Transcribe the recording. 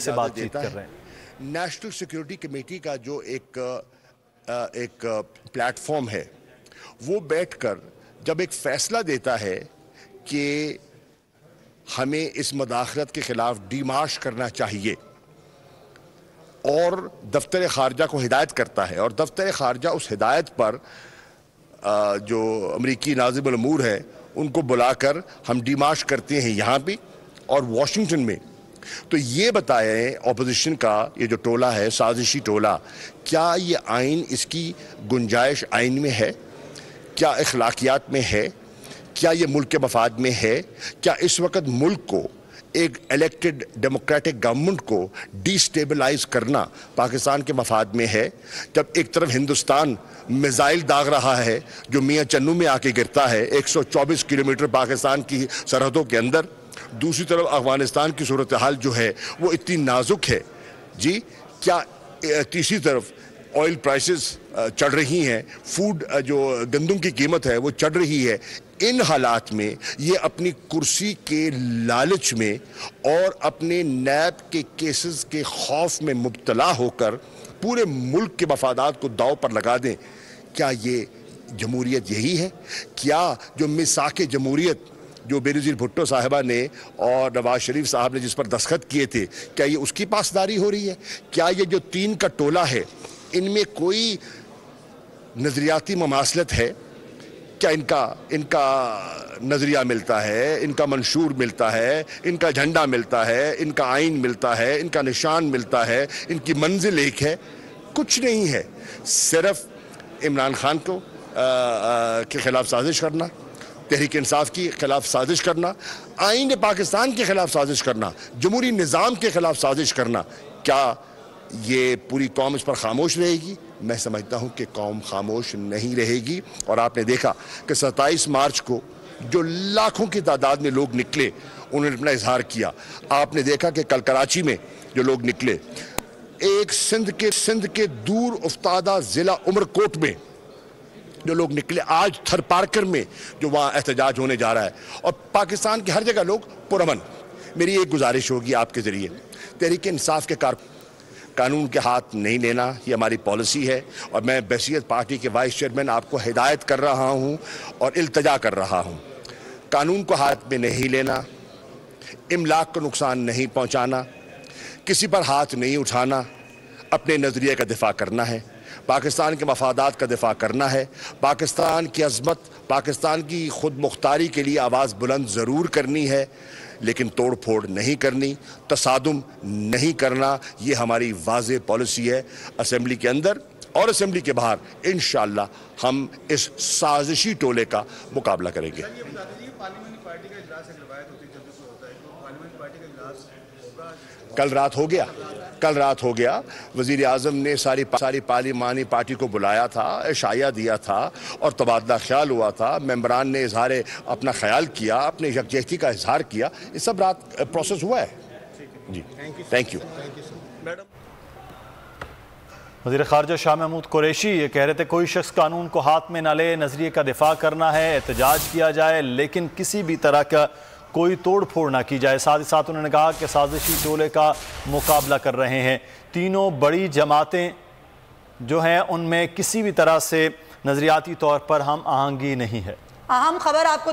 سے بات چیت کر رہے ہیں۔ نیشنل سیکیورٹی کمیٹی کا جو ایک پلیٹ فارم ہے، وہ بیٹھ کر جب ایک فیصلہ دیتا ہے کہ ہمیں اس مداخلت کے خلاف ڈیمارش کرنا چاہیے اور دفتر خارجہ کو ہدایت کرتا ہے، اور دفتر خارجہ اس ہدایت پر جو امریکی ناظم الامور ہے ان کو بلا کر ہم ڈیمارش کرتے ہیں یہاں بھی اور واشنگٹن میں، تو یہ بتائیں اپوزیشن کا یہ جو ٹولہ ہے، سازشی ٹولہ، کیا یہ آئین، اس کی گنجائش آئین میں ہے؟ کیا اخلاقیات میں ہے؟ کیا یہ ملک کے مفاد میں ہے؟ کیا اس وقت ملک کو، ایک الیکٹڈ ڈیموکریٹک گورنمنٹ کو ڈی سٹیبلائز کرنا پاکستان کے مفاد میں ہے؟ جب ایک طرف ہندوستان میزائل داغ رہا ہے جو میاں چنو میں آ کے گرتا ہے 124 کلومیٹر پاکستان کی سرحدوں کے اندر، دوسری طرف افغانستان کی صورتحال جو ہے وہ اتنی نازک ہے جی، کیا تیسری طرف آئل پرائسز چڑھ رہی ہیں، فوڈ جو گندم کی قیمت ہے وہ چڑھ رہی ہے، ان حالات میں یہ اپنی کرسی کے لالچ میں اور اپنے نیب کے کیسز کے خوف میں مبتلا ہو کر پورے ملک کے مفادات کو داؤ پر لگا دیں؟ کیا یہ جمہوریت یہی ہے؟ کیا جو میثاق جمہوریت جو بینظیر بھٹو صاحبہ نے اور نواز شریف صاحب نے جس پر دستخط کیے تھے، کیا یہ اس کی پاسداری ہو رہی ہے؟ کیا یہ جو 3 کا ٹولہ ہے ان میں کوئی نظریاتی مماثلت ہے؟ کیا ان کا نظریہ ملتا ہے، ان کا منشور ملتا ہے، ان کا جھنڈا ملتا ہے، ان کا آئین ملتا ہے، ان کا نشان ملتا ہے، ان کی منزل ایک ہے؟ کچھ نہیں ہے، صرف عمران خان کو کے خلاف سازش کرنا، تحریک انصاف کی خلاف سازش کرنا، آئین پاکستان کے خلاف سازش کرنا، جمہوری نظام کے خلاف سازش کرنا۔ کیا یہ پوری قوم اس پر خاموش رہے گی؟ میں سمجھتا ہوں کہ قوم خاموش نہیں رہے گی، اور آپ نے دیکھا کہ 27 مارچ کو جو لاکھوں کی تعداد میں لوگ نکلے انہوں نے اپنا اظہار کیا۔ آپ نے دیکھا کہ کل کراچی میں جو لوگ نکلے، ایک سندھ کے دور افتادہ ضلع عمرکوٹ میں جو لوگ نکلے، آج تھر پارکر میں جو وہاں احتجاج ہونے جا رہا ہے، اور پاکستان کی ہر جگہ لوگ پرامن۔ میری ایک گزارش ہوگی آپ کے ذریعے، تحریک انصاف کے قانون کے ہاتھ نہیں لینا، یہ ہماری پالیسی ہے، اور میں بحیثیت پارٹی کے وائس چیئرمین آپ کو ہدایت کر رہا ہوں اور التجا کر رہا ہوں، قانون کو ہاتھ میں نہیں لینا، املاک کو نقصان نہیں پہنچانا، کسی پر ہاتھ نہیں اٹھانا، اپنے نظریے کا دفاع کرنا ہے، پاکستان کے مفادات کا دفاع کرنا ہے، پاکستان کی عظمت، پاکستان کی خود مختاری کے لیے آواز بلند ضرور کرنی ہے، لیکن توڑ پھوڑ نہیں کرنی، تصادم نہیں کرنا۔ یہ ہماری واضح پالیسی ہے، اسمبلی کے اندر اور اسمبلی کے باہر انشاءاللہ ہم اس سازشی ٹولے کا مقابلہ کریں گے۔ کل رات ہو گیا، وزیر اعظم نے ساری پارلیمانی پارٹی کو بلایا تھا، اشعیہ دیا تھا اور تبادلہ خیال ہوا تھا، ممبران نے اپنا خیال کیا، اپنے یکجہتی کا اظہار کیا، یہ سب رات پروسیس ہوا ہے جی۔ Thank you. وزیر خارجہ شاہ محمود قریشی یہ کہہ رہے تھے کوئی شخص قانون کو ہاتھ میں نہ لے، نظریے کا دفاع کرنا ہے، احتجاج کیا جائے، لیکن کسی بھی طرح کا کوئی توڑ پھوڑ نہ کی جائے۔ ساتھ ہی ساتھ انہوں نے کہا کہ سازشی ٹولے کا مقابلہ کر رہے ہیں، تینوں بڑی جماعتیں جو ہیں ان میں کسی بھی طرح سے نظریاتی طور پر ہم آہنگی نہیں ہے۔ اہم خبر آپ کو